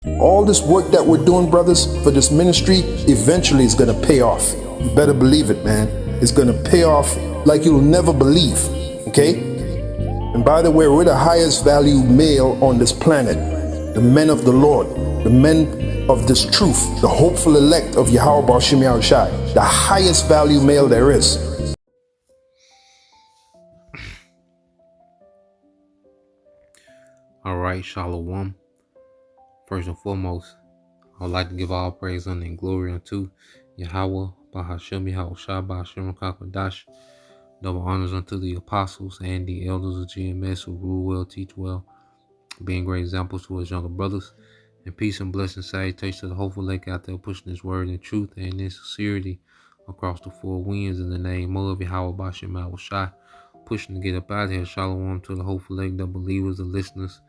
All this work that we're doing, brothers, for this ministry, eventually is going to pay off. You better believe it, man. It's going to pay off like you'll never believe, okay? And by the way, we're the highest value male on this planet. The men of the Lord, the men of this truth, the hopeful elect of Yahweh Bashim Yahushai, the highest value male there is. All right, Shalom. First and foremost, I would like to give all praise and glory unto Yahweh, Bahashem Yahushua, Bahashem Kakadash. Double honors unto the apostles and the elders of GMS who rule well, teach well, being great examples to his younger brothers. And peace and blessing, salutation to the hopeful lake out there pushing his word in truth and in sincerity across the four winds in the name of Yahweh Bashem Yahushua. Pushing to get up out of here. Shalom to the hopeful lake, the believers, the listeners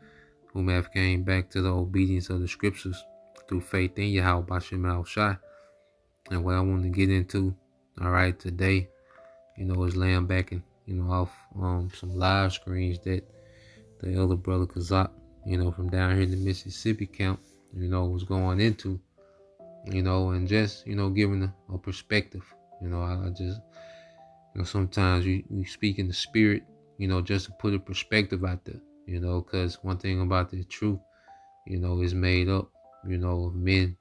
whom have came back to the obedience of the scriptures through faith in Yahweh Bashem Yahushua. And what I want to get into, all right, today, is laying back and, off some live screens that the elder brother Kazak, from down here in the Mississippi camp, was going into, and just, giving a perspective. I just, sometimes we speak in the spirit, just to put a perspective out there, because one thing about the truth, is made up, of men,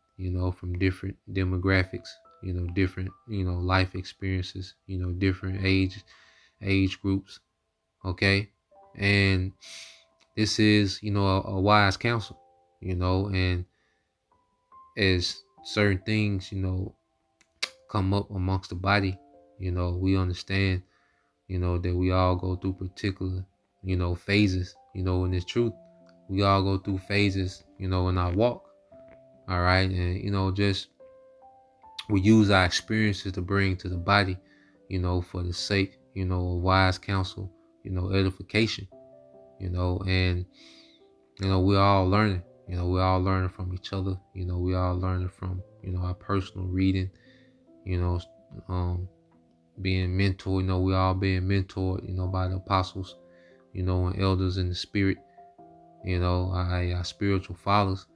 from different demographics, different, life experiences, different age groups. Okay. And this is, a wise counsel, and as certain things, come up amongst the body, we understand, that we all go through particular, phases, in this truth. We all go through phases, in our walk. All right. And, just we use our experiences to bring to the body, for the sake, of wise counsel, edification, and, we're all learning, we're all learning from each other. We all learning from, our personal reading, being mentored, we all being mentored, by the apostles, and elders in the spirit, our spiritual fathers,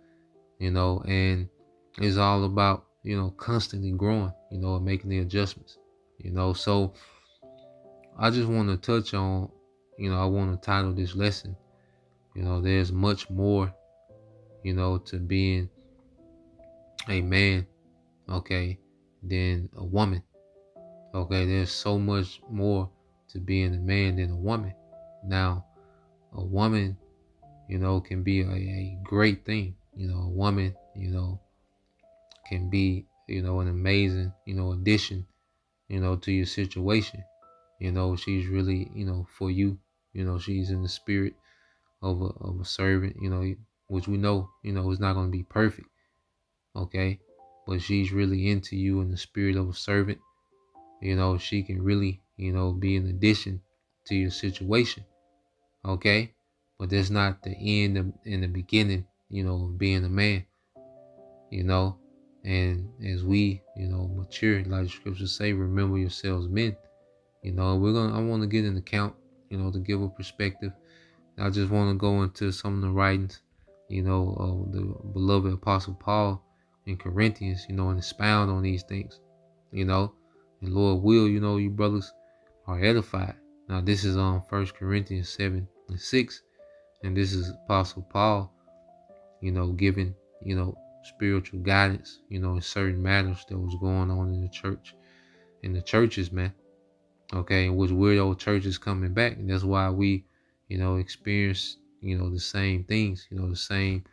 and it's all about, constantly growing, and making the adjustments, so I just want to touch on, I want to title this lesson, there's much more, to being a man, okay, than a woman. Okay, there's so much more to being a man than a woman. Now, a woman, can be a great thing. A woman, can be, an amazing, addition, to your situation. She's really, for you. She's in the spirit of a servant, which we know, is not going to be perfect. Okay, but she's really into you in the spirit of a servant. She can really, be an addition to your situation. Okay, but that's not the end in the beginning, of being a man. And as we, mature, like the scriptures say, remember yourselves men. I want to get an account, to give a perspective. I just want to go into some of the writings, of the beloved Apostle Paul in Corinthians, and expound on these things, and Lord will, you brothers are edified. Now this is on 1 Corinthians 7:6, and this is Apostle Paul, giving, spiritual guidance, in certain matters that was going on in the church, in the churches, man. Okay, and which weirdo churches coming back, and that's why we, experience, the same things, the same,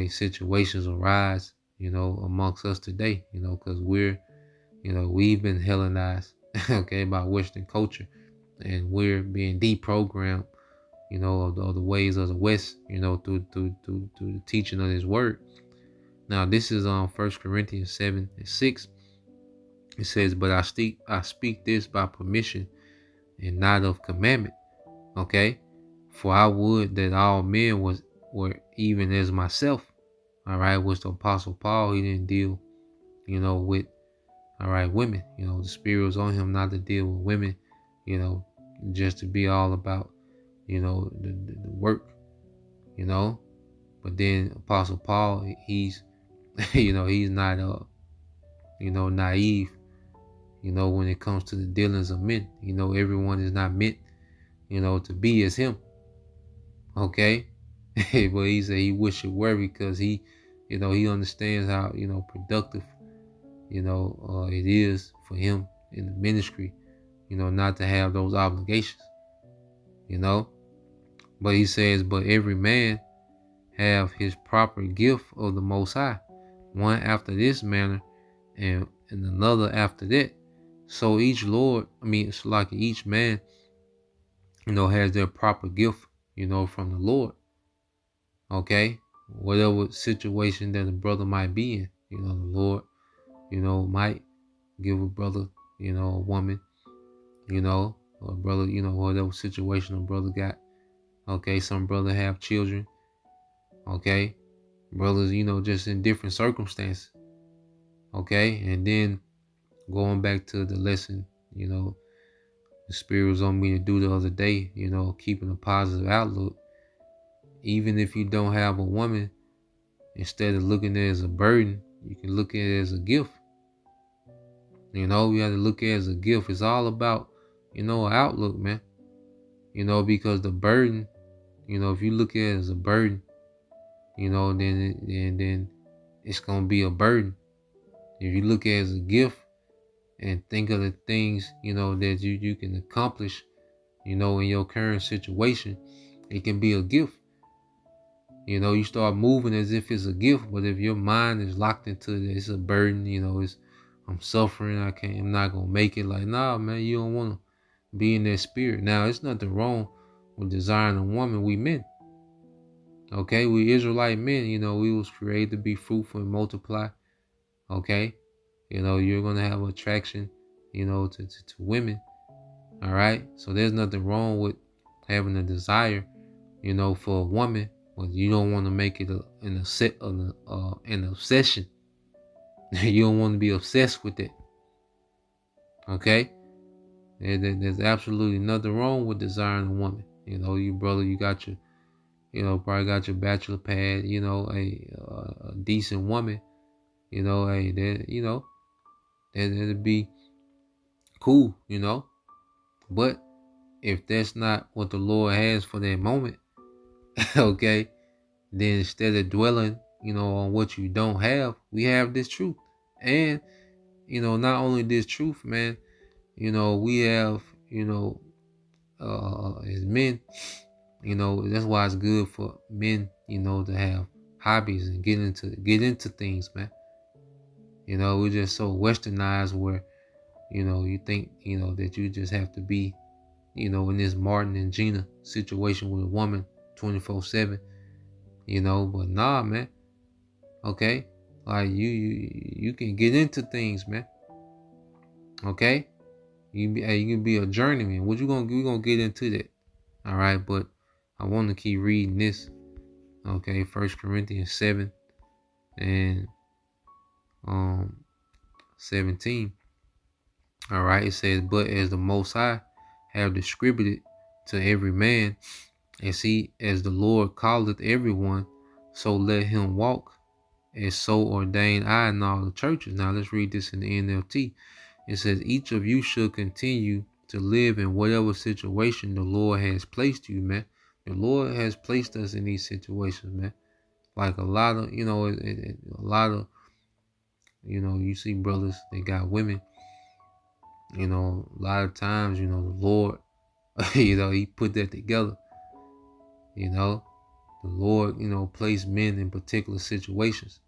situations arise, amongst us today, because we're, we've been Hellenized, okay, by Western culture, and we're being deprogrammed, of the ways of the West, through the teaching of His word. Now, this is on 1 Corinthians 7:6. It says, "But I speak this by permission and not of commandment." Okay, for I would that all men were even as myself. All right, was the Apostle Paul. He didn't deal, with, all right, women. The Spirit was on him not to deal with women, just to be all about, the work, But then Apostle Paul, he's, he's not, naive, when it comes to the dealings of men. Everyone is not meant, to be as him. Okay. But he said he wish it were, because he understands how, productive, it is for him in the ministry, not to have those obligations, But he says, but every man have his proper gift of the Most High, one after this manner, and another after that. So each it's like each man, has their proper gift, from the Lord. Okay? Whatever situation that a brother might be in, the Lord, might give a brother, a woman, or a brother, whatever situation a brother got. Okay? Some brother have children. Okay? Brothers, just in different circumstances. Okay? And then going back to the lesson, the Spirit was on me to do the other day, keeping a positive outlook. Even if you don't have a woman, instead of looking at it as a burden, you can look at it as a gift. You have to look at it as a gift. It's all about, an outlook, man. Because the burden, if you look at it as a burden, then it's going to be a burden. If you look at it as a gift and think of the things, that you can accomplish, in your current situation, it can be a gift. You start moving as if it's a gift, but if your mind is locked into it, it's a burden, I'm suffering, I'm not going to make it. Like, nah, man, you don't want to be in that spirit. Now, it's nothing wrong with desiring a woman. We men. Okay, we Israelite men, we was created to be fruitful and multiply. Okay, you're going to have attraction, to women. All right, so there's nothing wrong with having a desire, for a woman, but you don't want to make it an obsession. You don't want to be obsessed with it. Okay, there's absolutely nothing wrong with desiring a woman. You brother, you got your, probably got your bachelor pad, a decent woman, that'd be cool, But if that's not what the Lord has for that moment, okay, then instead of dwelling, on what you don't have, we have this truth. And, not only this truth, man, we have, as men, that's why it's good for men, to have hobbies and get into things, man. We're just so westernized where, you think, that you just have to be, in this Martin and Gina situation with a woman 24/7, but nah, man. Okay. Like you can get into things, man. Okay. You can be a journeyman. We're gonna get into that. All right. But I want to keep reading this. Okay. 1 Corinthians 7 and 17. All right. It says, but as the Most High have distributed to every man, as the Lord calleth everyone, so let him walk, as so ordained I in all the churches. Now let's read this in the NLT. It says, each of you should continue to live in whatever situation the Lord has placed you, man. The Lord has placed us in these situations, man. Like a lot of, you see brothers, they got women, a lot of times, the Lord, he put that together, the Lord, placed men in particular situations,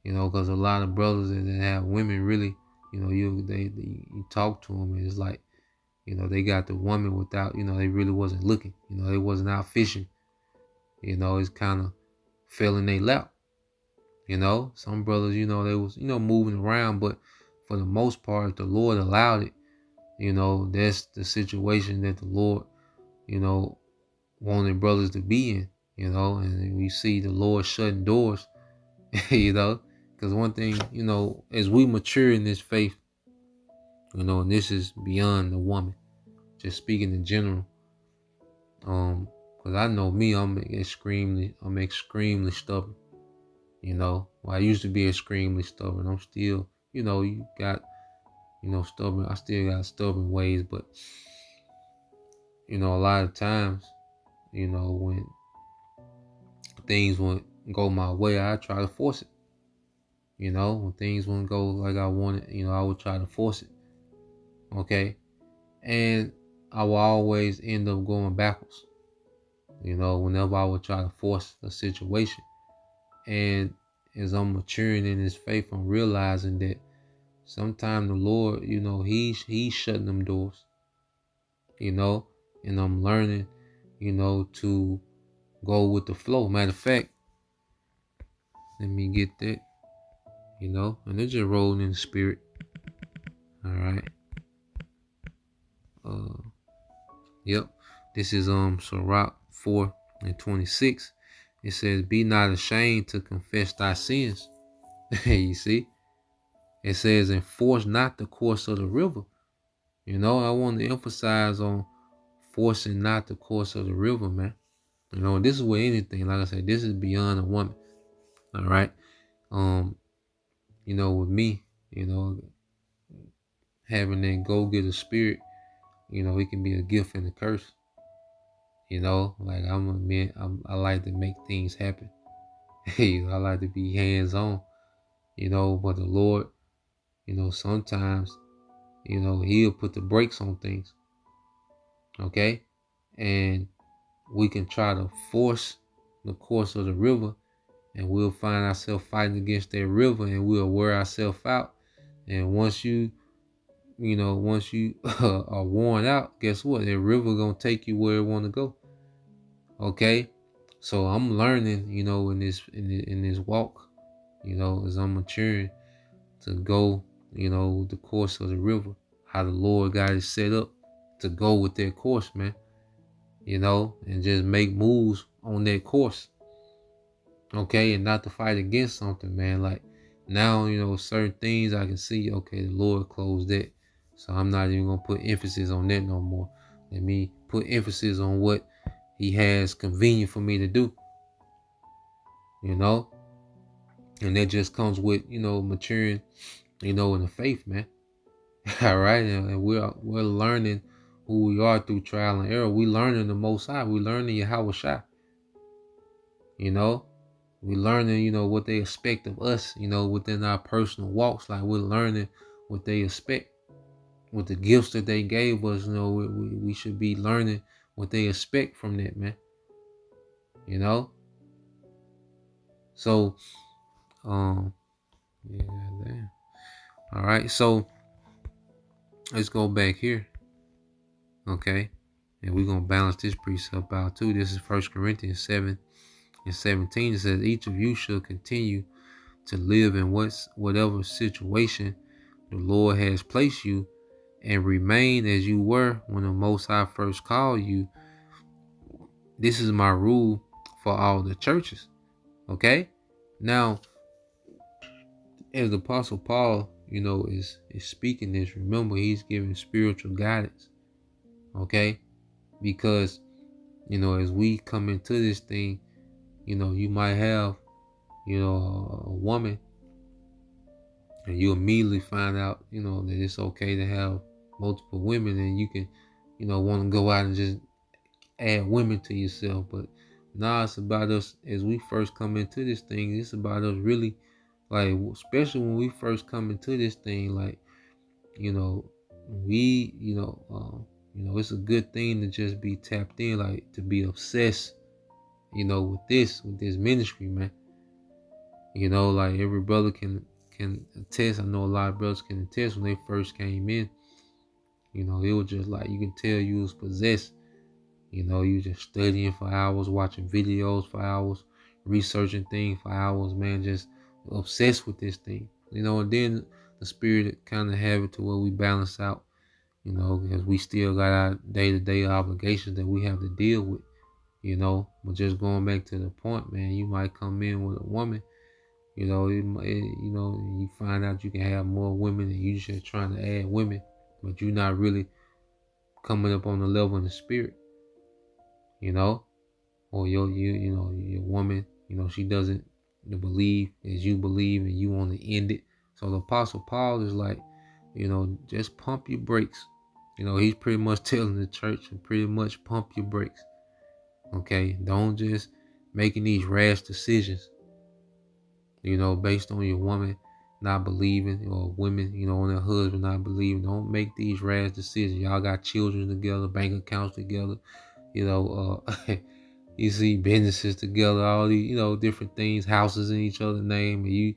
because a lot of brothers that have women really, you talk to them and it's like, they got the woman without, they really wasn't looking, they wasn't out fishing, it's kind of fell in their lap, some brothers, they was, moving around, but for the most part, if the Lord allowed it, that's the situation that the Lord, wanted brothers to be in, and we see the Lord shutting doors, because one thing, as we mature in this faith, and this is beyond the woman, just speaking in general, Cause I know me, I'm extremely stubborn. Well, I used to be extremely stubborn. I'm still, you got, stubborn. I still got stubborn ways, but a lot of times, when things wouldn't go my way, I try to force it. When things wouldn't go like I wanted, I would try to force it. Okay. And I will always end up going backwards, whenever I would try to force a situation. And as I'm maturing in this faith, I'm realizing that sometimes the Lord, he's shutting them doors, and I'm learning, to go with the flow. Matter of fact, let me get that, and they're just rolling in the spirit. All right. Yep. This is Sirach 4:26. It says, "Be not ashamed to confess thy sins." You see? It says, "Enforce not the course of the river." I want to emphasize on forcing not the course of the river, man. This is with anything. Like I said, this is beyond a woman. All right. With me, having that go-getter spirit, it can be a gift and a curse. Like I'm a man, I like to make things happen. I like to be hands-on, but the Lord, sometimes, he'll put the brakes on things. Okay. And we can try to force the course of the river, and we'll find ourselves fighting against that river, and we'll wear ourselves out. And once you are worn out, guess what? That river gonna take you where it want to go. Okay. So I'm learning, in this walk, as I'm maturing, to go, the course of the river, how the Lord got it set up to go with that course, man, and just make moves on that course. Okay. And not to fight against something, man. Like now, certain things I can see, okay, the Lord closed that. So I'm not even going to put emphasis on that no more. Let me put emphasis on what he has convenient for me to do. And that just comes with, maturing, in the faith, man. All right. And we're learning who we are through trial and error. We learning the Most High. We learning Yahweh Shai. We learning, what they expect of us, within our personal walks. Like we're learning what they expect. With the gifts that they gave us, we should be learning what they expect from that, man. So, yeah, damn. All right, so let's go back here, okay, and we're gonna balance this precept out too. This is 1 Corinthians 7:17. It says, "Each of you should continue to live in whatever situation the Lord has placed you, and remain as you were when the Most High first called you. This is my rule for all the churches." Okay. Now, as the Apostle Paul, is speaking this, remember he's giving spiritual guidance. Okay. Because, as we come into this thing, you might have, a woman, and you immediately find out, that it's okay to have multiple women, and you can, want to go out and just add women to yourself. But now it's about us as we first come into this thing. It's about us really, like, especially when we first come into this thing, like, we, it's a good thing to just be tapped in, like to be obsessed, with this ministry, man. Like every brother can attest. I know a lot of brothers can attest when they first came in. It was just like you can tell you was possessed. You just studying for hours, watching videos for hours, researching things for hours, man, just obsessed with this thing. And then the spirit kind of have it to where we balance out, because we still got our day-to-day obligations that we have to deal with, But just going back to the point, man, you might come in with a woman, you find out you can have more women and you just trying to add women, but you're not really coming up on the level in the spirit. or your woman, she doesn't believe as you believe and you want to end it. So the Apostle Paul is like, just pump your brakes. He's pretty much telling the church to pretty much pump your brakes. Okay, don't just making these rash decisions, based on your woman not believing, or women, on their husband not believing. Don't make these rash decisions. Y'all got children together, bank accounts together, you see businesses together, all these, different things, houses in each other's name, and you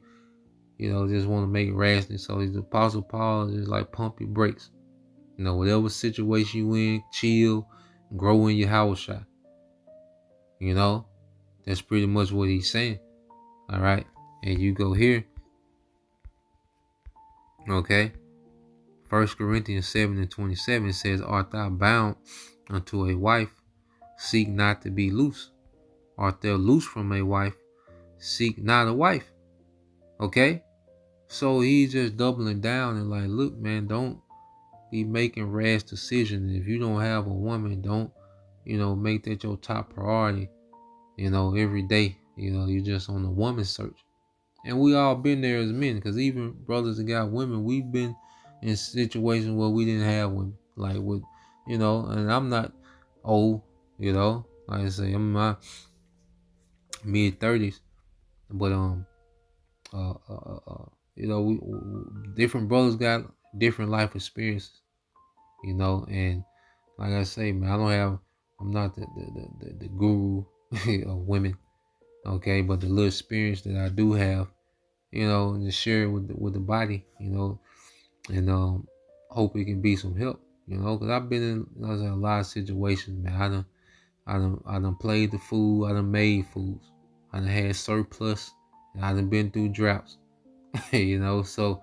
just want to make rashness. So the Apostle Paul is like, pump your brakes. Whatever situation you in, chill, grow in your house shot. That's pretty much what he's saying. All right. And you go here. Okay. 1 Corinthians 7:27 says, art thou bound unto a wife? Seek not to be loose. Art thou loose from a wife? Seek not a wife. Okay. So he's just doubling down and like, look, man, don't be making rash decisions. If you don't have a woman, don't, make that your top priority, every day. You're just on the woman search. And we all been there as men, because even brothers that got women, we've been in situations where we didn't have women. Like with, and I'm not old, like I say, I'm in my mid-30s. But we different brothers got different life experiences, and like I say, man, I'm not the guru of women, okay, but the little experience that I do have, and to share it with the body, and hope it can be some help, because I've been in a lot of situations, man. I done played the fool, I done made fools, I done had surplus, and I done been through droughts. So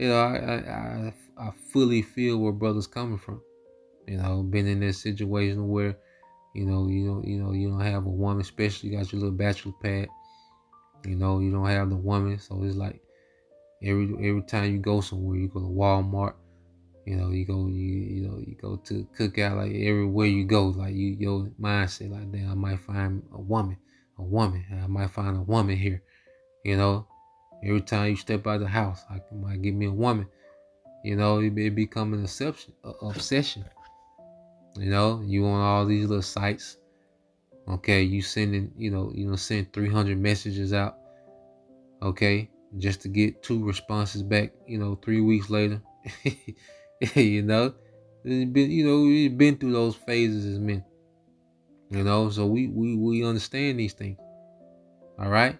I fully feel where brothers coming from. Been in that situation where you don't have a woman, especially you got your little bachelor pad. You don't have the woman, so it's like every time you go somewhere, you go to Walmart. You go to cookout, like everywhere you go, like your mindset, like, damn, I might find a woman, I might find a woman here. Every time you step out of the house, I might get me a woman. It become an obsession. You on all these little sites. Okay, you sending, send 300 messages out. Okay, just to get 2 responses back. 3 weeks later. It's been, we've been through those phases as men. So we understand these things. All right,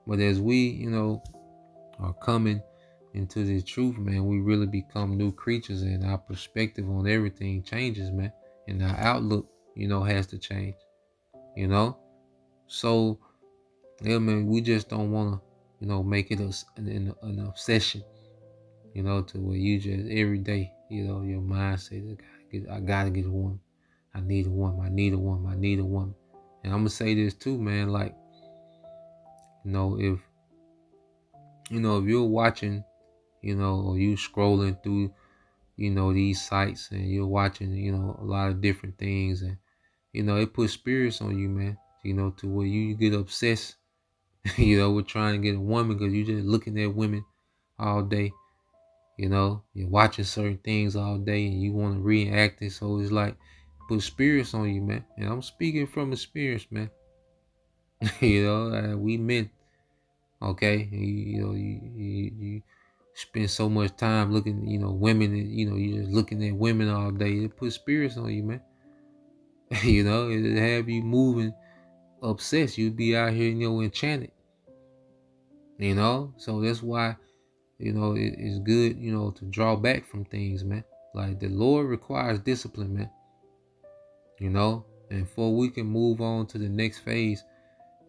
but as we, are coming into the truth, man, we really become new creatures, and our perspective on everything changes, man, and our outlook, has to change. So yeah, man, we just don't want to, make it an obsession, to where you just every day, your mind says, I gotta get a woman. I need a woman. I need a woman. I need a woman. And I'm gonna say this too, man. Like, if you're watching, or you scrolling through, these sites, and you're watching, a lot of different things, and it puts spirits on you, man. To where you get obsessed, with trying to get a woman, because you're just looking at women all day. You're watching certain things all day, and you want to react it. So it's like put spirits on you, man. And I'm speaking from experience, man. We men, okay. You spend so much time looking, women, and you just looking at women all day. It puts spirits on you, man. It have you moving, obsessed. You'd be out here, enchanted. So that's why, it's good, to draw back from things, man. Like, the Lord requires discipline, man. And before we can move on to the next phase,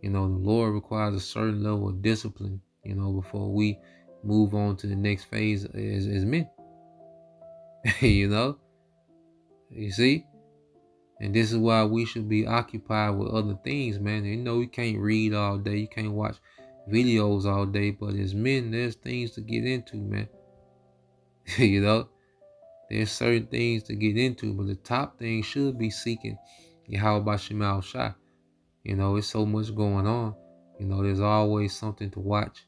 the Lord requires a certain level of discipline, before we move on to the next phase as men. You see? And this is why we should be occupied with other things, man. You can't read all day. You can't watch videos all day. But as men, there's things to get into, man. There's certain things to get into. But the top thing should be seeking Yahweh Bashim Al Shah. You know, it's so much going on. You know, there's always something to watch.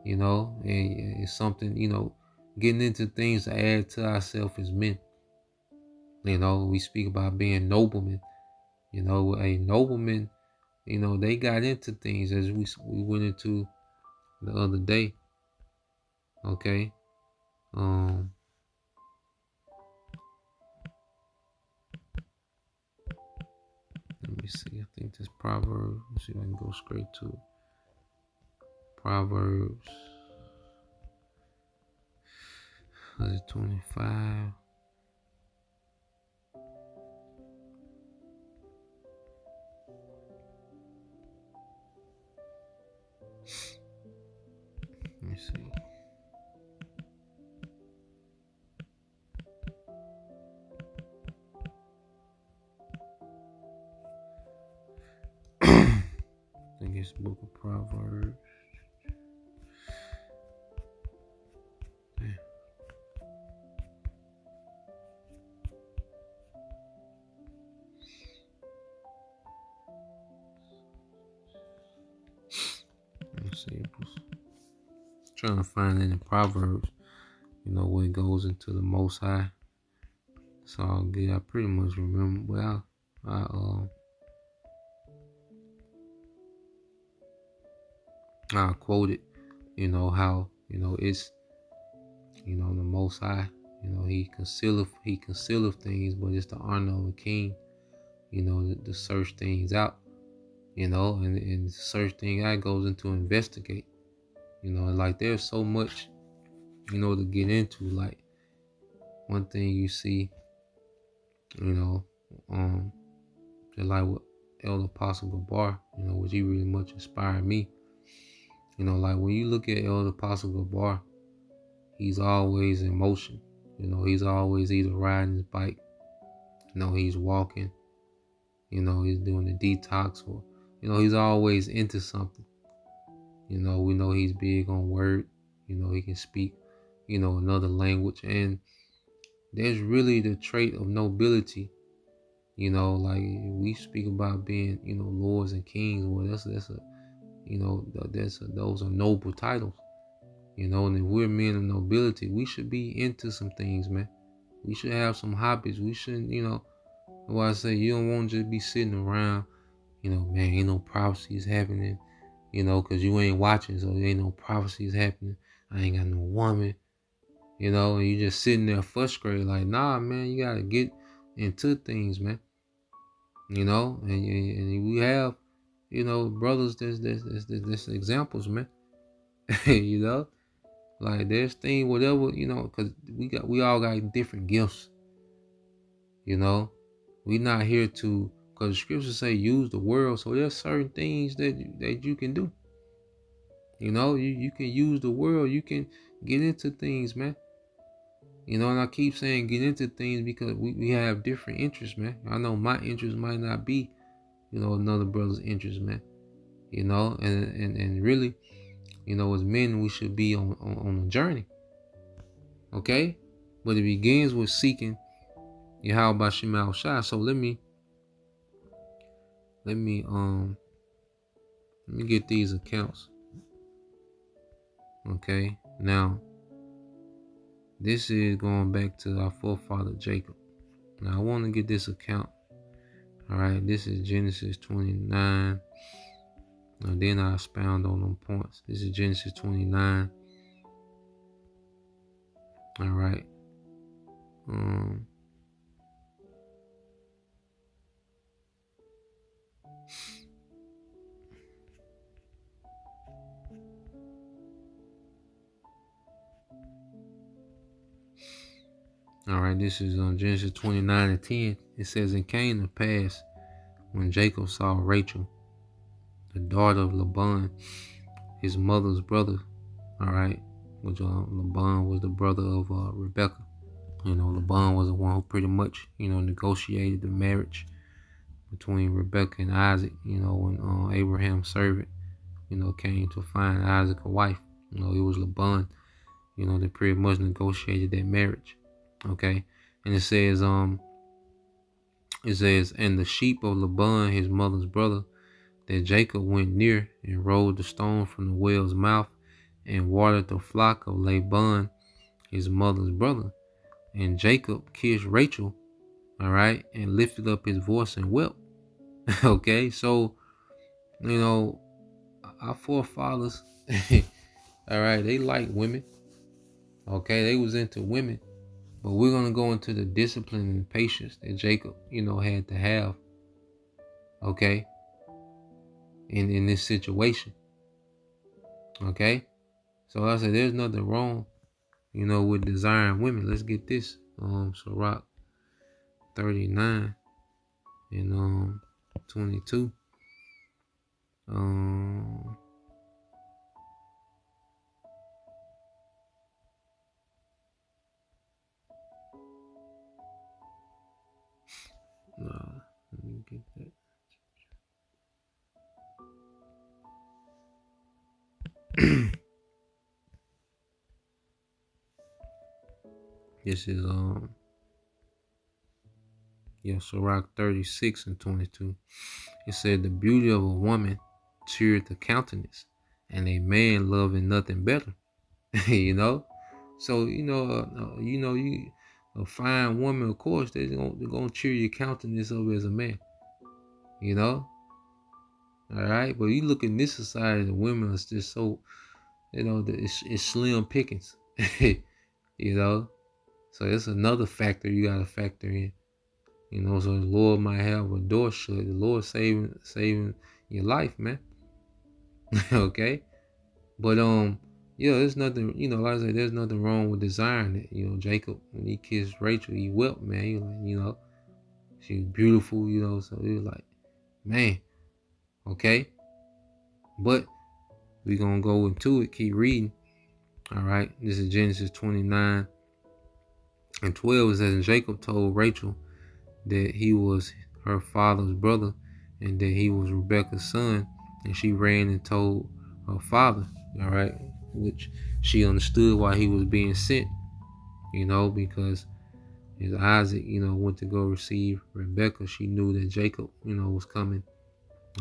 You know, and it's something, you know, getting into things to add to ourselves as men. You know, we speak about being noblemen. You know, a nobleman, you know, they got into things as we went into the other day. Okay. Let me see. I think this Proverbs. Let's see if I can go straight to it. Proverbs. Is it 25? Let me see. I think it's Book of Proverbs. Let's see. Trying to find it in Proverbs. You know, where it goes into the Most High. It's all good. I pretty much remember. Well, I quoted, you know, how, you know, it's, you know, the Most High, you know, he concealeth things, but it's the honor of a king, you know, to search things out, you know, and search things out goes into investigate, you know, and like there's so much, you know, to get into. Like one thing you see, you know, just like with Elder Apostle Gabar, you know, which he really much inspired me. You know, like when you look at Elder Apostle Gabar, he's always in motion. You know, he's always either riding his bike, you know, he's walking, you know, he's doing the detox, or, you know, he's always into something. You know, we know he's big on word. You know, he can speak, you know, another language. And there's really the trait of nobility. You know, like we speak about being, you know, lords and kings. Well, that's a, you know, those are noble titles. You know, and if we're men of nobility, we should be into some things, man. We should have some hobbies. We shouldn't, you know, why I say you don't want to just be sitting around, you know, man, ain't no prophecies happening, you know, because you ain't watching, so there ain't no prophecies happening. I ain't got no woman, you know, and you just sitting there frustrated, like, nah, man, you got to get into things, man, you know, and we have, you know, brothers, there's examples, man, you know. Like there's things, whatever, you know, because we all got different gifts, you know. We not here to, because the scriptures say use the world. So there's certain things that you can do. You know, you can use the world. You can get into things, man. You know, and I keep saying get into things because we have different interests, man. I know my interest might not be, you know, another brother's interest, man. You know, and really, you know, as men, we should be on a journey. Okay? But it begins with seeking Yahweh Bashim Al Shai. So let me get these accounts. Okay? Now, this is going back to our forefather Jacob. Now I want to get this account. Alright, this is Genesis 29. And then I expound on them points. This is Genesis 29. Alright. Alright, this is Genesis 29 and 10. It says, "It came to pass when Jacob saw Rachel, the daughter of Laban, his mother's brother," alright, which Laban was the brother of Rebekah. You know, Laban was the one who pretty much, you know, negotiated the marriage between Rebekah and Isaac. You know, when Abraham's servant, you know, came to find Isaac a wife. You know, it was Laban, you know, that pretty much negotiated that marriage. Okay. And it says, "And the sheep of Laban, his mother's brother, that Jacob went near and rolled the stone from the well's mouth and watered the flock of Laban, his mother's brother. And Jacob kissed Rachel, all right, and lifted up his voice and wept. Okay, so, our forefathers, all right, they liked women. Okay, they was into women. But we're going to go into the discipline and patience that Jacob, had to have, okay, in this situation. Okay, so I said there's nothing wrong, with desiring women. Let's get this. Sirach 39 and 22. Let me get that. This is Sirach 36 and 22. It said the beauty of a woman cheereth the countenance, and a man loving nothing better. So you a fine woman, of course, they're gonna cheer your countenance up as a man. All right, but you look in this society, the women are just so, it's slim pickings. So it's another factor you gotta factor in. So the Lord might have a door shut. The Lord saving your life, man. Okay, but there's nothing, like I said, there's nothing wrong with desiring it. Jacob, when he kissed Rachel, he wept, man. He was like, she was beautiful, so he was like, man, okay. But we're gonna go into it, keep reading. All right, this is Genesis 29 and 12. It says, and Jacob told Rachel that he was her father's brother and that he was Rebekah's son, and she ran and told her father, all right, which she understood why he was being sent, because as Isaac, went to go receive Rebekah, she knew that Jacob, was coming,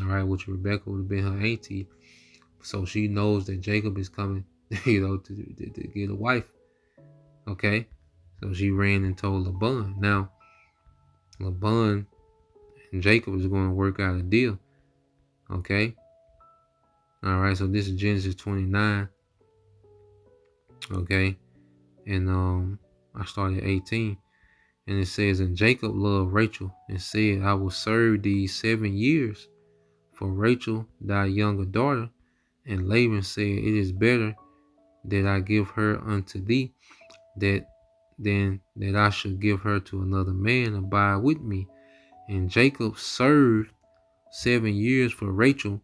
all right, which Rebekah would have been her auntie. So she knows that Jacob is coming, to get a wife. Okay. So she ran and told Laban. Now, Laban and Jacob is going to work out a deal. Okay. All right. So this is Genesis 29. Okay. And I started 18. And it says, and Jacob loved Rachel and said, I will serve thee 7 years for Rachel, thy younger daughter. And Laban said, it is better that I give her unto thee, than that I should give her to another man. Abide with me. And Jacob served 7 years for Rachel,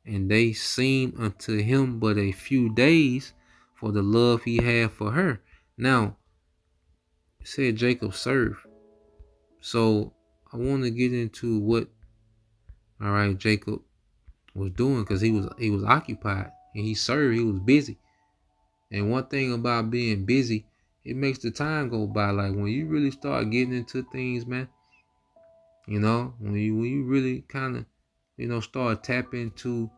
and they seemed unto him but a few days for the love he had for her. Now, it said Jacob served. So I want to get into what, all right, Jacob was doing, because he was occupied and he served. He was busy. And one thing about being busy, it makes the time go by. Like when you really start getting into things, man, when you really kind of, start tapping into,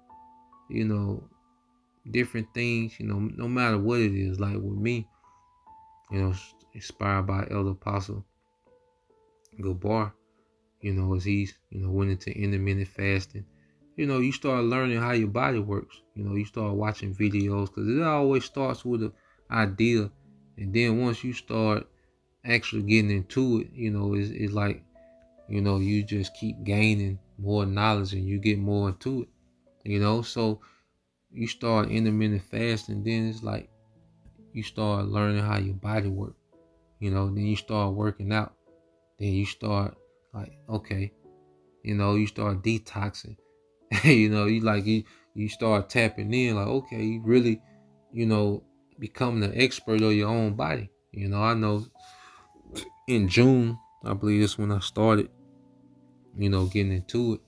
different things, no matter what it is. Like with me, inspired by Elder Apostle Gabar, as he's, went into intermittent fasting. You start learning how your body works. You start watching videos, because it always starts with an idea. And then once you start actually getting into it, it's like, you just keep gaining more knowledge and you get more into it, so you start intermittent fasting, then it's like you start learning how your body works, then you start working out, then you start like, okay, you start detoxing. You start tapping in, like, okay, you really, become the expert of your own body. I know in June, I believe that's when I started, getting into it.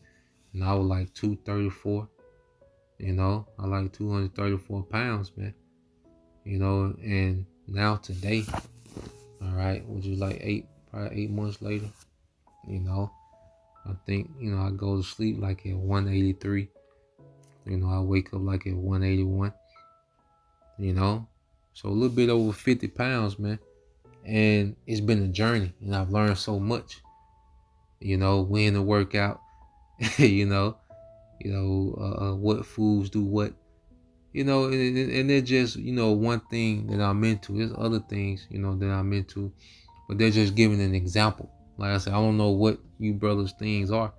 And I was like 234, I like 234 pounds, man. And now today, all right, which is like probably 8 months later, I think, I go to sleep like at 183. I wake up like at 181, so a little bit over 50 pounds, man. And it's been a journey, and I've learned so much, when to work out, you know, what foods do what, and they're just, one thing that I'm into. There's other things, that I'm into, but they're just giving an example. Like I said, I don't know what you brothers' things are,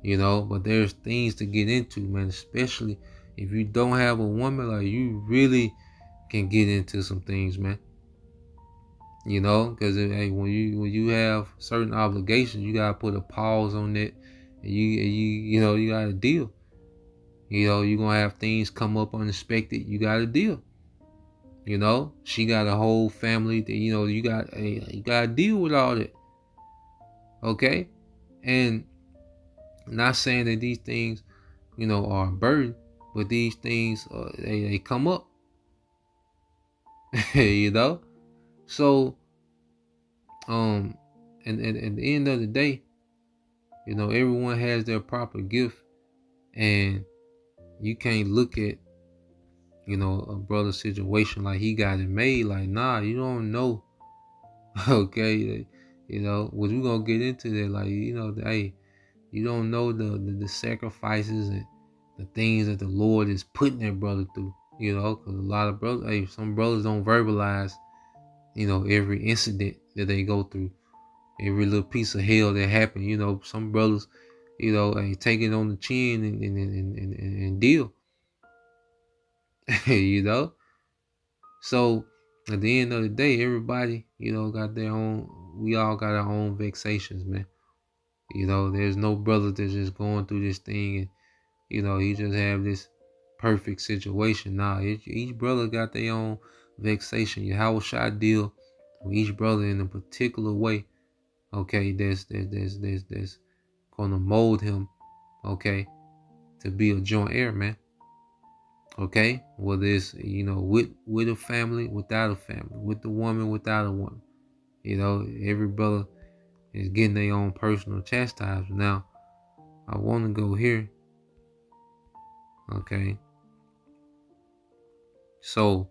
but there's things to get into, man, especially if you don't have a woman. Like, you really can get into some things, man. Because hey, when you have certain obligations, you gotta put a pause on it, and you gotta deal. You're gonna have things come up unexpected. You gotta deal. She got a whole family that you gotta deal with all that. Okay, and not saying that these things are a burden, but these things they come up. So and at the end of the day, everyone has their proper gift, and you can't look at a brother's situation like he got it made. Like, nah, you don't know. Okay, what we gonna get into that? Like, hey, you don't know the sacrifices and the things that the Lord is putting that brother through. Because a lot of brothers, hey, some brothers don't verbalize, every incident that they go through, every little piece of hell that happened. Some brothers, hey, take it on the chin and deal. So at the end of the day, everybody, got their own. We all got our own vexations, man. There's no brother that's just going through this thing and he just have this perfect situation. Nah, each brother got their own vexation. How should I deal with each brother in a particular way? Okay, that's gonna mold him, okay, to be a joint heir, man. Okay, whether it's with a family, without a family, with the woman, without a woman. Every brother is getting their own personal chastisement. Now, I want to go here. Okay. So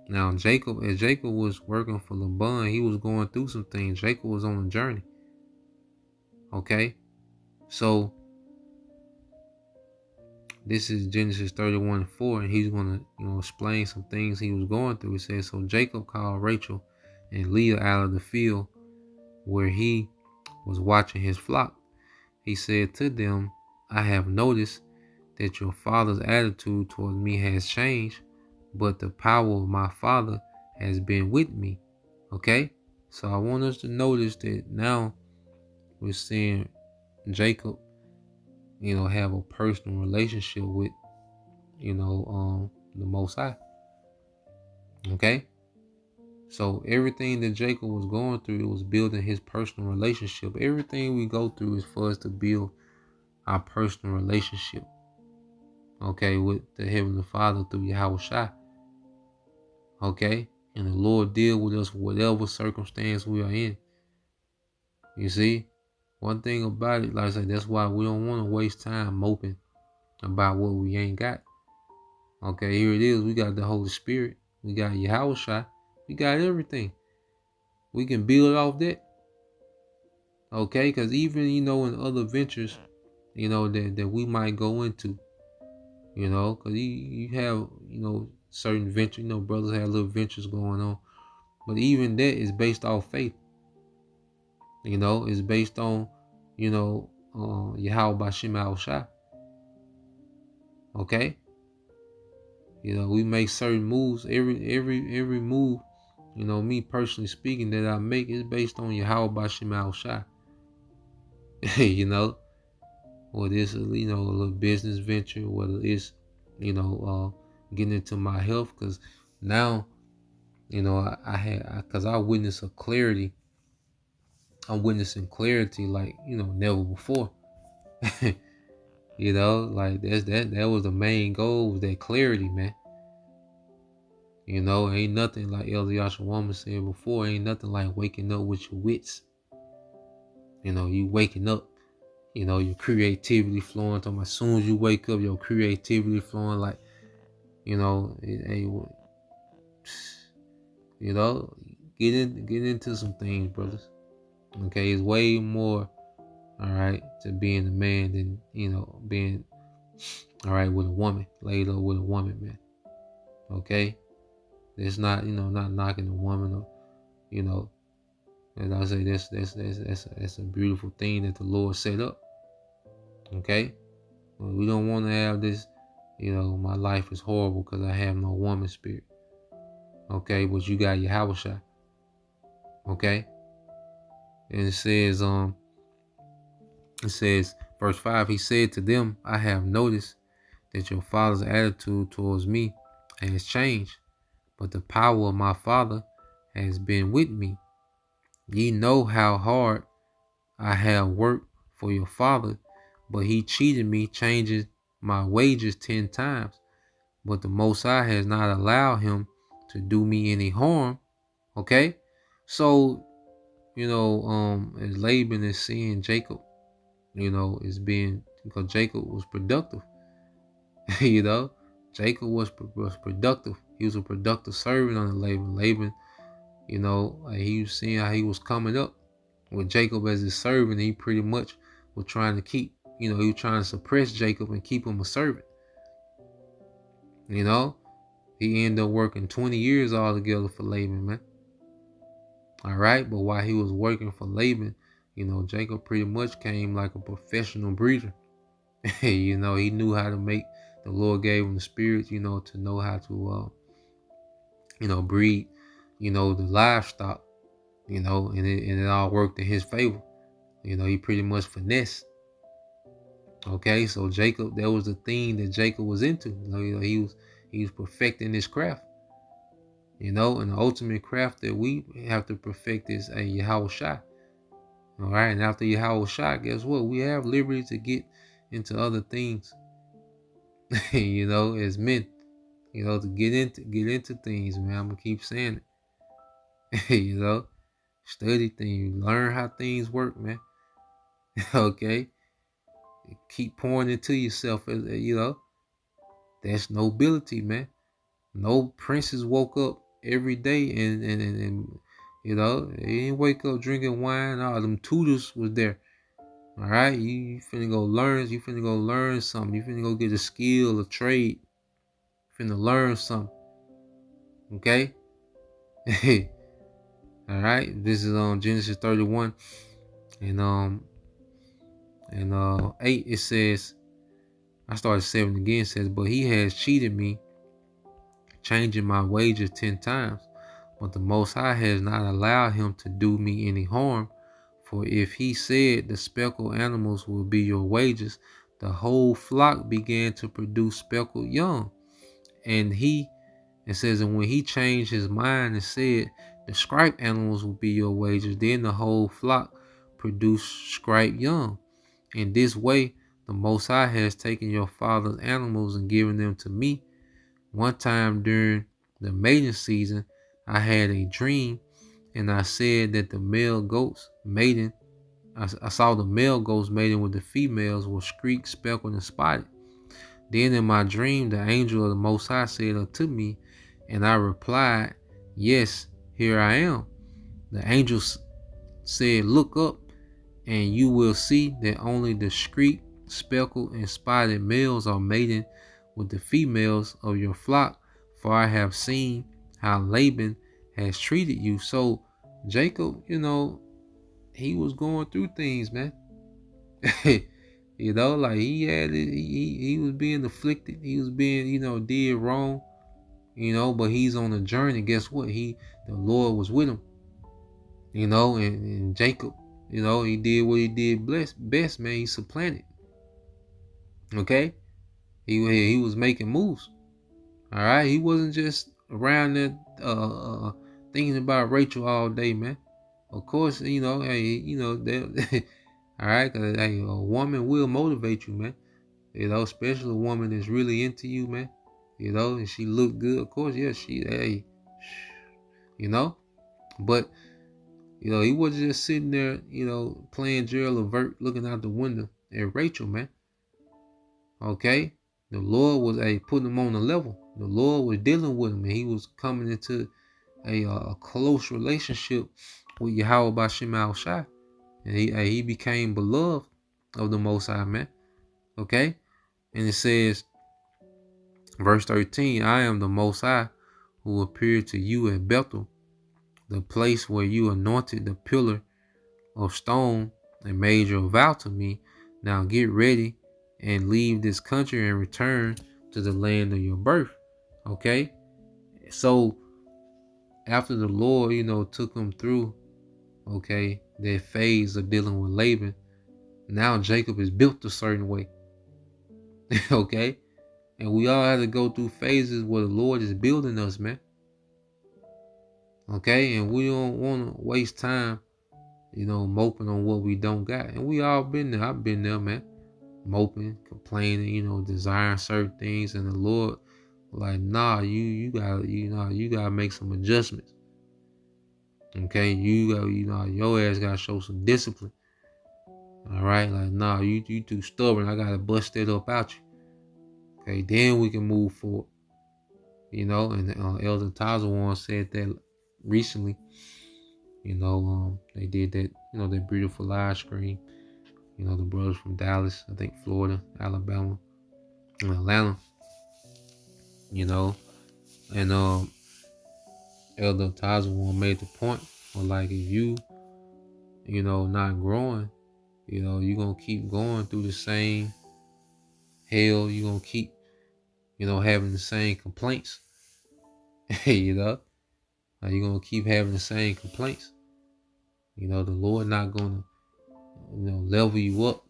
now Jacob, as Jacob was working for Laban, he was going through some things. Jacob was on a journey. Okay. So this is Genesis 31:4, and he's gonna, explain some things he was going through. It says, so Jacob called Rachel and Leah out of the field where he was watching his flock. He said to them, I have noticed that your father's attitude towards me has changed, but the power of my father has been with me. Okay? So I want us to notice that now we're seeing Jacob, have a personal relationship with, the Most High. Okay? So everything that Jacob was going through, it was building his personal relationship. Everything we go through is for us to build our personal relationship, okay, with the Heavenly Father through Yahweh Shai. Okay? And the Lord deal with us whatever circumstance we are in. You see? One thing about it, like I said, that's why we don't want to waste time moping about what we ain't got. Okay, here it is. We got the Holy Spirit. We got Yahweh Shai. We got everything. We can build off that. Okay, because even, in other ventures, that we might go into, because you have, certain ventures, brothers have little ventures going on. But even that is based off faith. It's based on, Yahweh Bashim Al Shai. Okay? We make certain moves. Every move, me personally speaking, that I make is based on Yahweh Bashim Al Shai. Whether it's a little business venture, whether it's, getting into my health, because now, because I witness a clarity. I'm witnessing clarity like, never before. Like that was the main goal, was that clarity, man. Ain't nothing like Elder Yashawama said before, ain't nothing like waking up with your wits. You waking up, You know, your creativity flowing. As soon as you wake up, your creativity flowing. Like, you know, you know, get into some things, brothers. Okay, it's way more, all right, to being a man than, you know, being, all right, with a woman, laid up with a woman, man. Okay, it's not, you know, not knocking a woman, or, you know, and I say that's a beautiful thing that the Lord set up. Okay, well, we don't want to have this, you know, my life is horrible because I have no woman spirit. Okay, but you got your house shot. Okay, and it says, verse 5, he said to them, I have noticed that your father's attitude towards me has changed, but the power of my father has been with me. Ye know how hard I have worked for your father, but he cheated me, changing my wages 10 times. But the Most High has not allowed him to do me any harm. Okay? So, you know, as Laban is seeing Jacob, you know, is being, because Jacob was productive. You know, Jacob was productive. He was a productive servant under Laban. Laban, you know, he was seeing how he was coming up with Jacob as his servant. He pretty much was trying to keep, you know, he was trying to suppress Jacob and keep him a servant. You know, he ended up working 20 years altogether for Laban, man. All right, but while he was working for Laban, you know, Jacob pretty much came like a professional breeder. You know, he knew how to make, the Lord gave him the spirit, you know, to know how to, you know, breed, you know, the livestock, you know, and it all worked in his favor. You know, he pretty much finessed. Okay, so Jacob, that was the thing that Jacob was into. You know, he was perfecting his craft. You know, and the ultimate craft that we have to perfect is a Yahweh Shai. All right, and after Yahweh Shai, guess what? We have liberty to get into other things. You know, as men, you know, to get into things, man. I'm gonna keep saying it. You know, study things, learn how things work, man. Okay, keep pouring into yourself. You know, that's nobility, man. No princes woke up every day and you know, they didn't wake up drinking wine. All them tutors was there. All right, you finna go learn. You finna go learn something. You finna go get a skill, a trade. You finna learn something. Okay. All right. This is on Genesis 31 and 8. It says, I started 7 again. It says, but he has cheated me, changing my wages 10 times. But the Most High has not allowed him to do me any harm. For if he said the speckled animals will be your wages, the whole flock began to produce speckled young. And it says, and when he changed his mind and said the striped animals will be your wages, then the whole flock produced striped young. In this way, the Most High has taken your father's animals and given them to me. One time during the mating season, I had a dream, and I said that the male goats mating, I saw the male goats mating with the females were streaked, speckled, and spotted. Then in my dream, the angel of the Most High said unto me, and I replied, yes, here I am. The angel said, look up, and you will see that only the streaked, speckled, and spotted males are mating with the females of your flock, for I have seen how Laban has treated you. So Jacob, you know, he was going through things, man. You know, like he was being afflicted. He was being, you know, did wrong, you know, but he's on a journey. Guess what? The Lord was with him, you know, and Jacob, you know, he did what he did best, man. He supplanted. Okay. He was making moves. All right. He wasn't just around there thinking about Rachel all day, man. Of course, you know, hey, you know, all right, cause hey, a woman will motivate you, man. You know, especially a woman that's really into you, man. You know, and she look good, of course, yeah, hey, you know. But, you know, he wasn't just sitting there, you know, playing Gerald Levert looking out the window. at Rachel, man. Okay? The Lord was putting him on a level. The Lord was dealing with him, and he was coming into a close relationship with Yahweh Bashim Al Shai. And he became beloved of the Most High, man. Okay? And it says, verse 13, I am the Most High who appeared to you at Bethel, the place where you anointed the pillar of stone and made your vow to me. Now get ready and leave this country and return to the land of your birth. Okay? So after the Lord, took him through, okay, that phase of dealing with Laban, now Jacob is built a certain way. Okay? And we all have to go through phases where the Lord is building us, man. Okay? And we don't want to waste time, moping on what we don't got. And we all been there. I've been there, man. Moping, complaining, desiring certain things. And the Lord, like, nah, you gotta make some adjustments. Okay? Your ass gotta show some discipline. All right? Like, nah, you too stubborn. I gotta bust that up out you. Okay? Then we can move forward. And Elder Tazawan said that recently. They did that, that beautiful live stream. The brothers from Dallas, I think Florida, Alabama, and Atlanta. And Elder Tazawan made the point, like, if you, not growing, you're gonna keep going through the same hell. You're gonna keep, having the same complaints. You're gonna keep having the same complaints. The Lord not gonna, level you up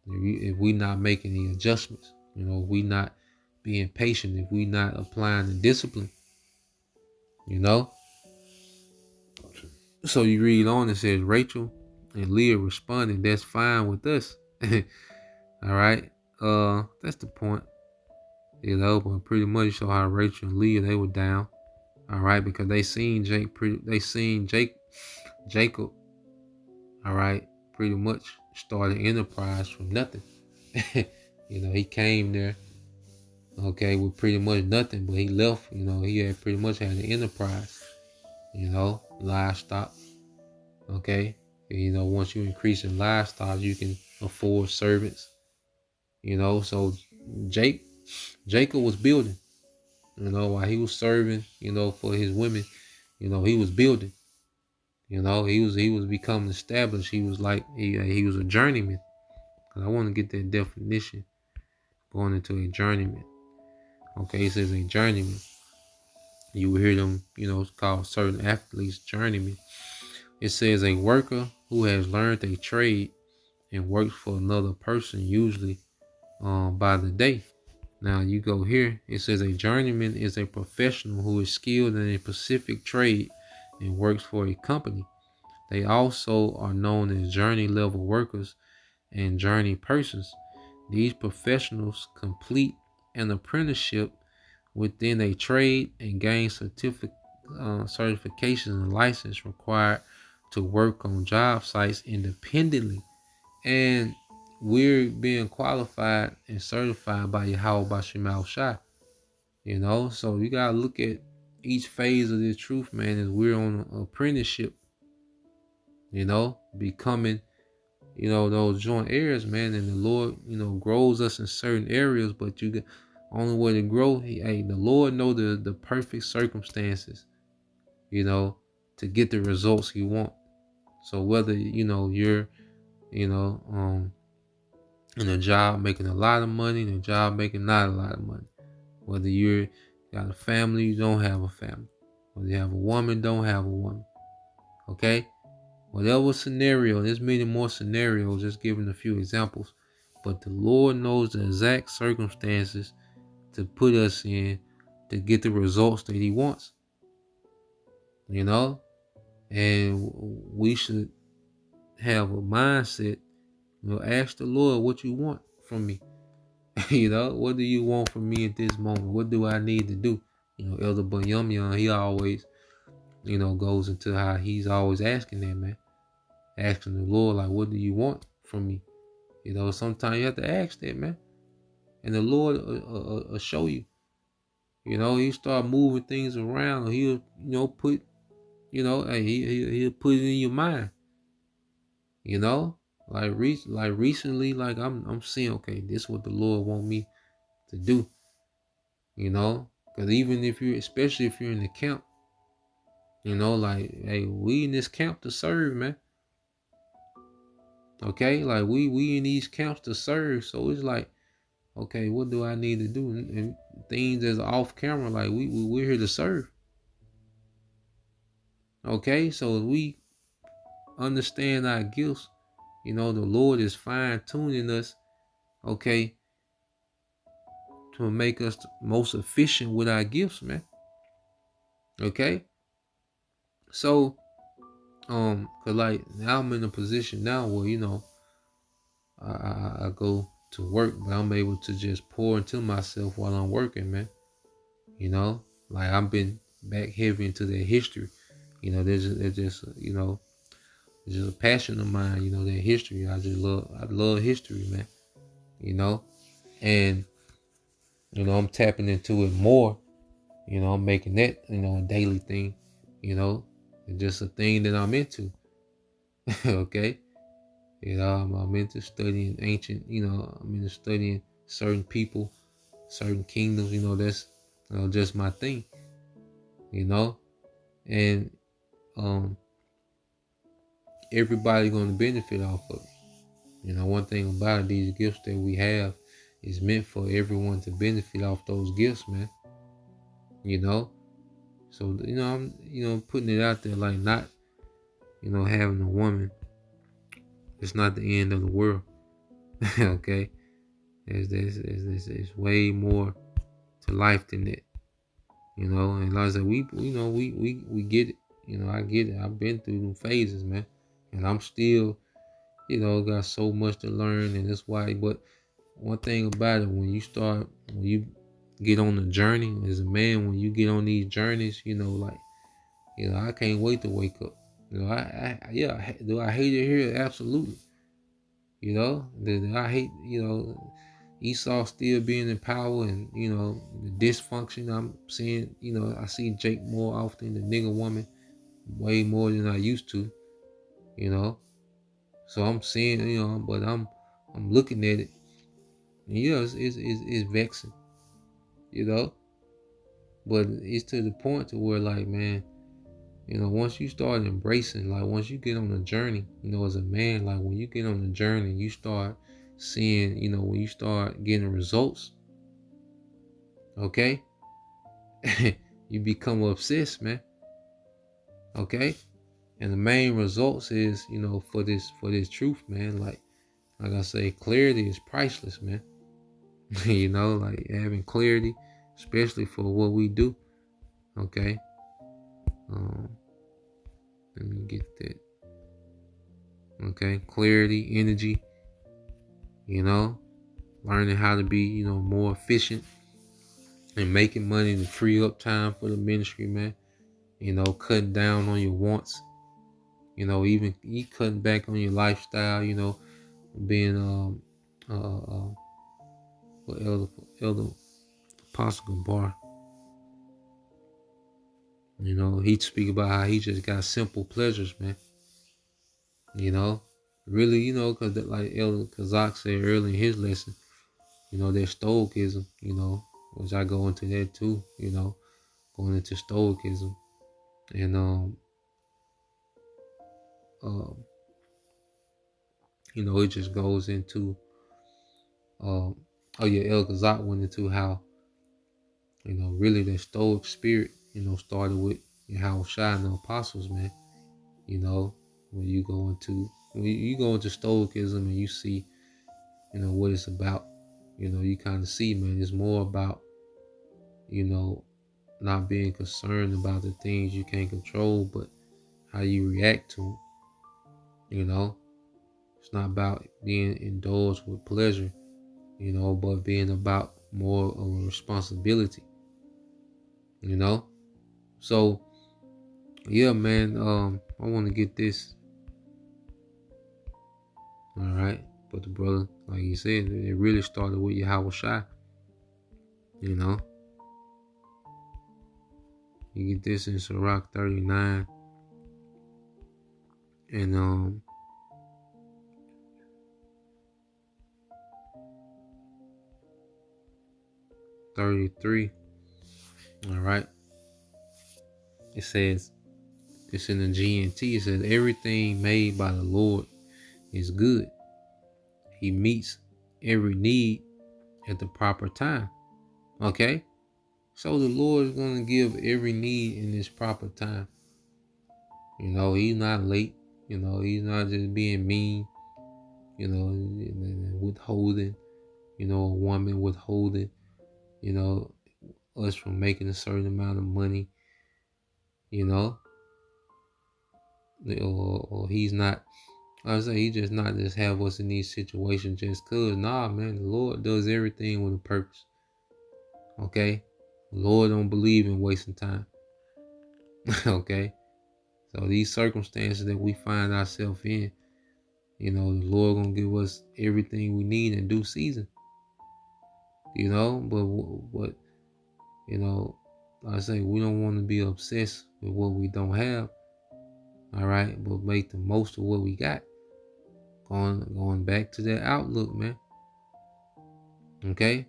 if we not making any adjustments. If we not being patient, if we not applying the discipline. So you read on, it says Rachel and Leah responded, that's fine with us. All right. That's the point. But pretty much show how Rachel and Leah, they were down. All right, because they seen Jacob. All right, pretty much started enterprise from nothing. He came there, okay, with pretty much nothing, but he left. He had pretty much had an enterprise. Livestock. Okay, once you increase in livestock, you can afford servants. So Jacob was building. While he was serving, for his women, he was building. He was becoming established. He was like he was a journeyman. I want to get that definition going into a journeyman. Okay, it says a journeyman. You will hear them, it's called certain athletes journeymen. It says a worker who has learned a trade and works for another person, usually by the day. Now you go here, it says a journeyman is a professional who is skilled in a specific trade and works for a company. They also are known as journey level workers and journey persons. These professionals complete an apprenticeship within a trade and gain certifications and license required to work on job sites independently. And we're being qualified and certified by Yahweh Bashim Al Shai. So you gotta look at each phase of this truth, man, as we're on an apprenticeship. Becoming, those joint heirs, man, and the Lord, grows us in certain areas, but you get only way to grow. The Lord know the perfect circumstances, to get the results He want. So whether you're, in a job making a lot of money, in a job making not a lot of money, whether you're got a family, you don't have a family, whether you have a woman, don't have a woman, okay. Whatever scenario, there's many more scenarios, just giving a few examples. But the Lord knows the exact circumstances to put us in to get the results that He wants. And we should have a mindset, ask the Lord, what you want from me? What do you want from me at this moment? What do I need to do? Elder Bunyamya, he always, goes into how he's always asking that, man. Asking the Lord, like, what do you want from me? Sometimes you have to ask that, man. And the Lord will show you. He start moving things around. He'll, put, hey, he'll put it in your mind. Like recently, like I'm seeing, okay, this is what the Lord want me to do. Because even if especially if you're in the camp, like, hey, we in this camp to serve, man. Okay, like we in these camps to serve. So it's like, okay, what do I need to do? And things that's off camera, like we're here to serve. Okay, so we understand our gifts. The Lord is fine tuning us, okay, to make us most efficient with our gifts, man. Okay, so cause like now I'm in a position now where I go to work, but I'm able to just pour into myself while I'm working, man. Like I've been back heavy into their history. There's just it's just a passion of mine. Their history. I love history, man. And I'm tapping into it more. I'm making that a daily thing. It's just a thing that I'm into. Okay. I'm into studying ancient. I'm into studying certain people, certain kingdoms. That's just my thing. And everybody gonna benefit off of it. One thing about it, these gifts that we have is meant for everyone to benefit off those gifts, man. So I'm putting it out there, like, not having a woman, it's not the end of the world. Okay, there's way more to life than that. And like I said, we get it. I get it. I've been through them phases, man, and I'm still got so much to learn, and that's why. But one thing about it, when you get on the journey as a man, when you get on these journeys, like, I can't wait to wake up. Do I hate it here? Absolutely. I hate, Esau still being in power, and, the dysfunction I'm seeing. I see Jake more often, the nigga woman, way more than I used to, So I'm seeing, but I'm looking at it. And, it's vexing, But it's to the point to where, like, man, once you start embracing, like, once you get on the journey, as a man, like, when you get on the journey, you start seeing, when you start getting results, okay, you become obsessed, man. Okay. And the main results is, for this truth, man, like I say, clarity is priceless, man. Like having clarity, especially for what we do. Okay. Let me get that. Okay. Clarity, energy, learning how to be, more efficient and making money to free up time for the ministry, man. Cutting down on your wants, even you cutting back on your lifestyle, being what Elder Apostle Bar. He'd speak about how he just got simple pleasures, man. Really, because like Elder Kazak said earlier in his lesson, there's stoicism, which I go into that too, going into stoicism. And it just goes into oh yeah, El Kazak went into how, really that stoic spirit, started with Yahushua and the apostles, man. When you go into stoicism and you see, what it's about, you kind of see, man, it's more about, not being concerned about the things you can't control, but how you react to them. It's not about being indulged with pleasure, but being about more of a responsibility, So, yeah, man, I want to get this. All right. But the brother, like he said, it really started with Yahweh Shai. You know, you get this in Sirach 39 and 33. All right. It says, it's in the GNT. It says, everything made by the Lord is good. He meets every need at the proper time. Okay? So the Lord is going to give every need in His proper time. You know, He's not late. You know, He's not just being mean, you know, and withholding, you know, a woman withholding, you know, us from making a certain amount of money, you know, or He's not, I say He just not just have us in these situations just cause. Nah, man, the Lord does everything with a purpose. Okay? The Lord don't believe in wasting time. Okay? So these circumstances that we find ourselves in, you know, the Lord gonna give us everything we need in due season. You know, but you know, like I say, we don't want to be obsessed with what we don't have. All right, but make the most of what we got. Going back to that outlook, man. Okay,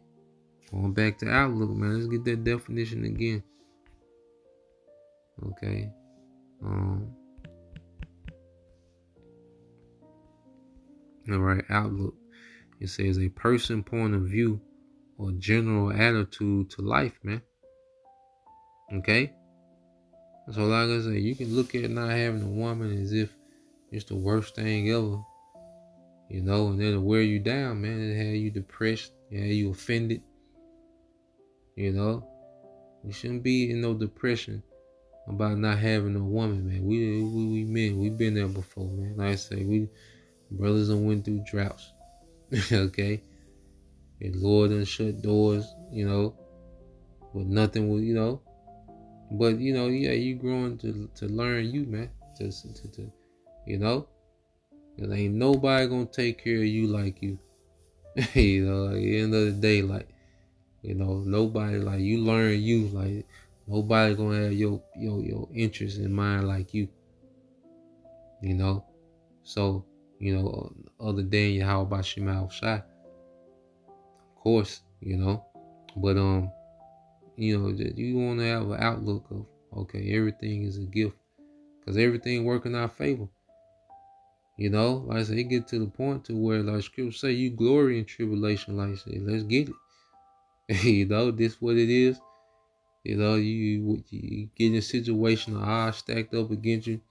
going back to outlook, man. Let's get that definition again. Okay. All right, outlook. It says a person point of view or general attitude to life, man. Okay? So like I said, you can look at not having a woman as if it's the worst thing ever. You know, and it'll wear you down, man. It'll have you depressed. It'll have you offended. You know? You shouldn't be in no depression about not having a woman, man. We men, we've been there before, man. Like I say, we brothers done went through droughts. Okay? And Lord done shut doors, you know, but nothing was, you know. But you know, yeah, you growing to learn you, man. To you know, cause ain't nobody gonna take care of you like you. You know, at the end of the day, like, you know, nobody like you learn you, like nobody gonna have your interest in mind like you. You know, so you know, other than you, how about Shemal Shai? Of course, you know, but you know, you want to have an outlook of, okay, everything is a gift, because everything work in our favor. You know, like I said, it get to the point to where, like scripture say, you glory in tribulation. Like I said, let's get it. You know, this what it is. You know, you get in a situation of odds stacked up against you.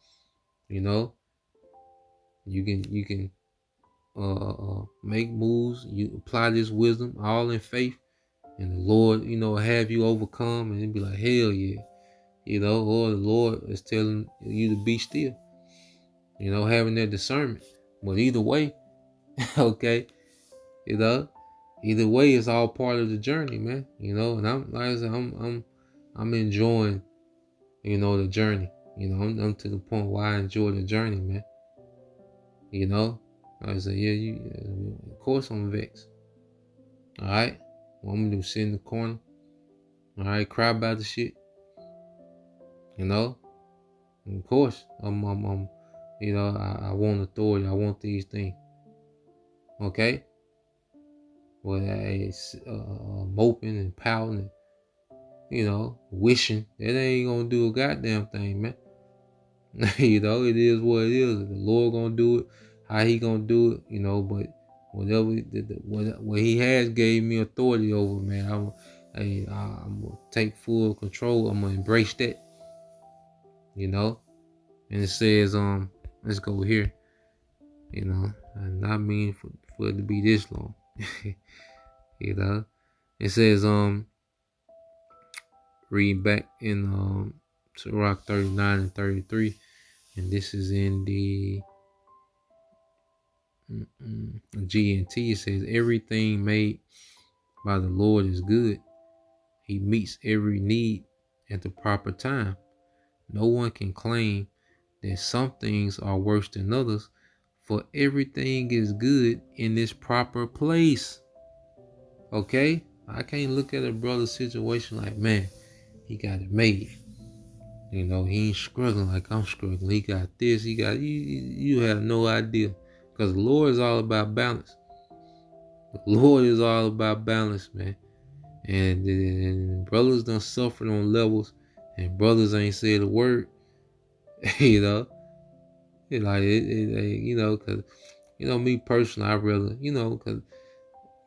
You know, you can make moves. You apply this wisdom, all in faith, and the Lord, you know, have you overcome, and it'd be like, hell yeah. You know, or the Lord is telling you to be still. You know, having that discernment. But either way, okay, you know, either way, it's all part of the journey, man. You know, and I'm like I said, I'm enjoying, you know, the journey. You know, I'm to the point where I enjoy the journey, man. You know, like I said, yeah, of course I'm vexed. All right, what I'm gonna do, sit in the corner. All right, cry about the shit. You know, and of course I'm you know, I want authority. I want these things. Okay. Well, it's moping and pouting and, you know, wishing. That ain't gonna do a goddamn thing, man. You know, it is what it is. The Lord gonna do it, how He gonna do it, you know. But whatever, what He has gave me authority over, man. I'm gonna take full control. I'm gonna embrace that, you know. And it says, let's go here, you know. I not mean for it to be this long, you know. It says, read back in Sirach 39 and 33, and this is in the GNT. It says, everything made by the Lord is good. He meets every need at the proper time. No one can claim that some things are worse than others, For everything is good in its proper place. Okay? I can't look at a brother's situation like, man, he got it made. You know, he ain't struggling like I'm struggling. He got this, he got you have no idea. Because the Lord is all about balance. The Lord is all about balance, man. And brothers done suffered on levels, and brothers ain't said a word. You know, you know, cause you know me personally, I rather, you know, cause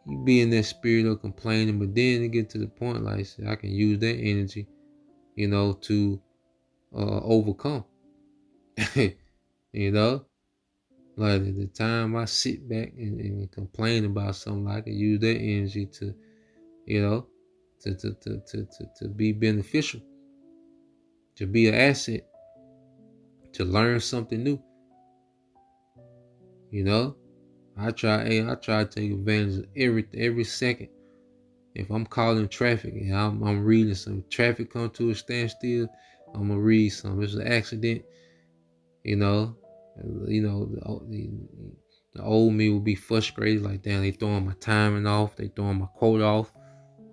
you be in that spirit of complaining, but then it get to the point like I said, I can use that energy, you know, to overcome. You know, like at the time I sit back and complain about something, I can use that energy to, you know, to be beneficial, to be an asset, to learn something new. You know, I try to take advantage of every second. If I'm calling traffic and I'm reading some traffic come to a standstill, I'm gonna read some. It's an accident, you know. The old me will be frustrated, like damn, they throwing my timing off, they throwing my quote off.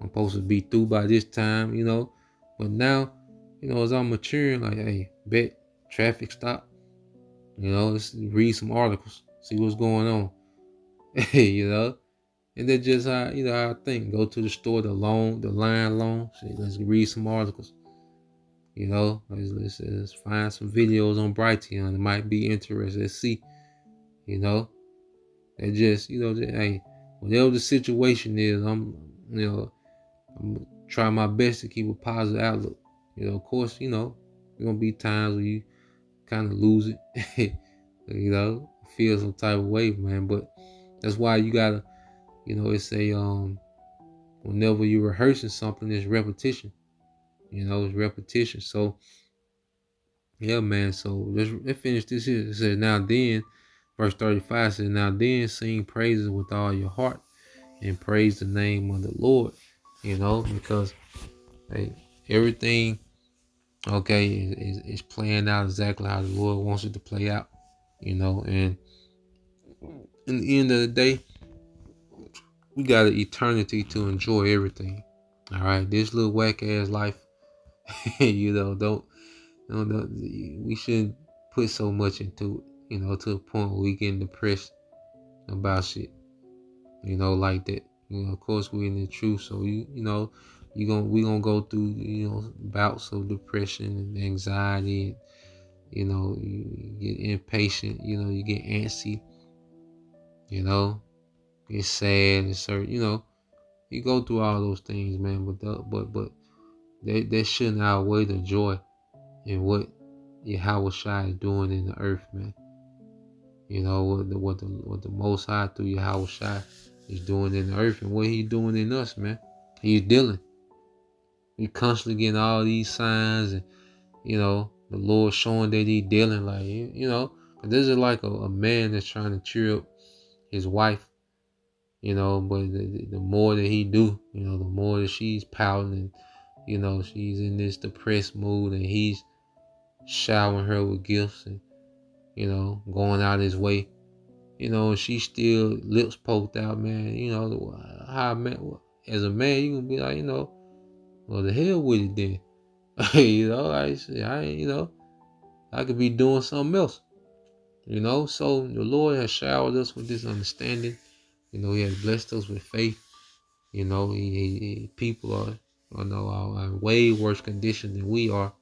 I'm supposed to be through by this time, you know. But now, you know, as I'm maturing, like, hey, bet traffic stop. You know, let's read some articles, see what's going on. You know. And that's just how, you know, how I think. Go to the store, the line long. See, let's read some articles. You know, let's find some videos on Brighteon. It might be interesting. Let's see. You know, and just, you know, hey, whatever the situation is, I'm try my best to keep a positive outlook. You know, of course, you know, there's gonna be times where you kind of lose it. You know, feel some type of way, man. But that's why you gotta, you know, it's whenever you're rehearsing something, it's repetition. You know, it's repetition. So, yeah, man. So let's finish this here. It says, now then, verse 35 says, now then, sing praises with all your heart and praise the name of the Lord. You know, because hey, everything, okay, is playing out exactly how the Lord wants it to play out. You know, and in the end of the day, we got an eternity to enjoy everything. All right, this little whack ass life, you know, we shouldn't put so much into it, you know, to the point where we getting depressed about shit, you know, like that. You know, of course we in the truth, so we gonna go through, you know, bouts of depression and anxiety. You know, you get impatient, you know, you get antsy, you know, get sad and certain, you know, you go through all those things, man. But that shouldn't outweigh the joy in what Yahweh Shai is doing in the earth, man. You know what the Most High through Yahweh Shai is doing in the earth, and what He's doing in us, man. He's dealing. We constantly getting all these signs, and you know the Lord showing that He's dealing. Like, you know, this is like a man that's trying to cheer up his wife. You know, but the more that he do, you know, the more that she's pouting, and you know, she's in this depressed mood, and he's showering her with gifts, and you know, going out his way, you know, and she's still lips poked out, man. You know, how man, as a man, you gonna be like, you know, well, the hell with it then. You know, you know, I could be doing something else. You know, so the Lord has showered us with this understanding. You know, He has blessed us with faith. You know, people are, you know, are in way worse condition than we are.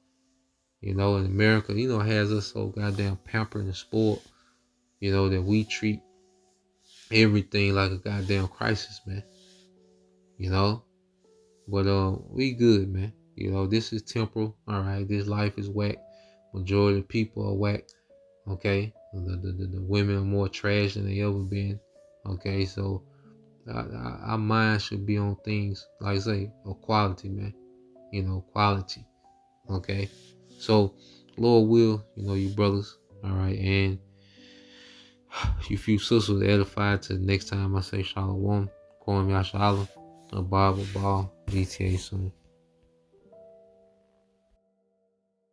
You know, in America, you know, has us so goddamn pampered and spoiled. You know, that we treat everything like a goddamn crisis, man. You know, but we good, man. You know, this is temporal. All right, this life is whack. Majority of people are whack. Okay, the women are more trash than they ever been. Okay, so our mind should be on things like I say, of quality, man. You know, quality. Okay, so Lord will, you know, you brothers. All right, and you few sisters edified to the next time I say Shalom. Kwam Yashala, a Bible ball, VTA soon.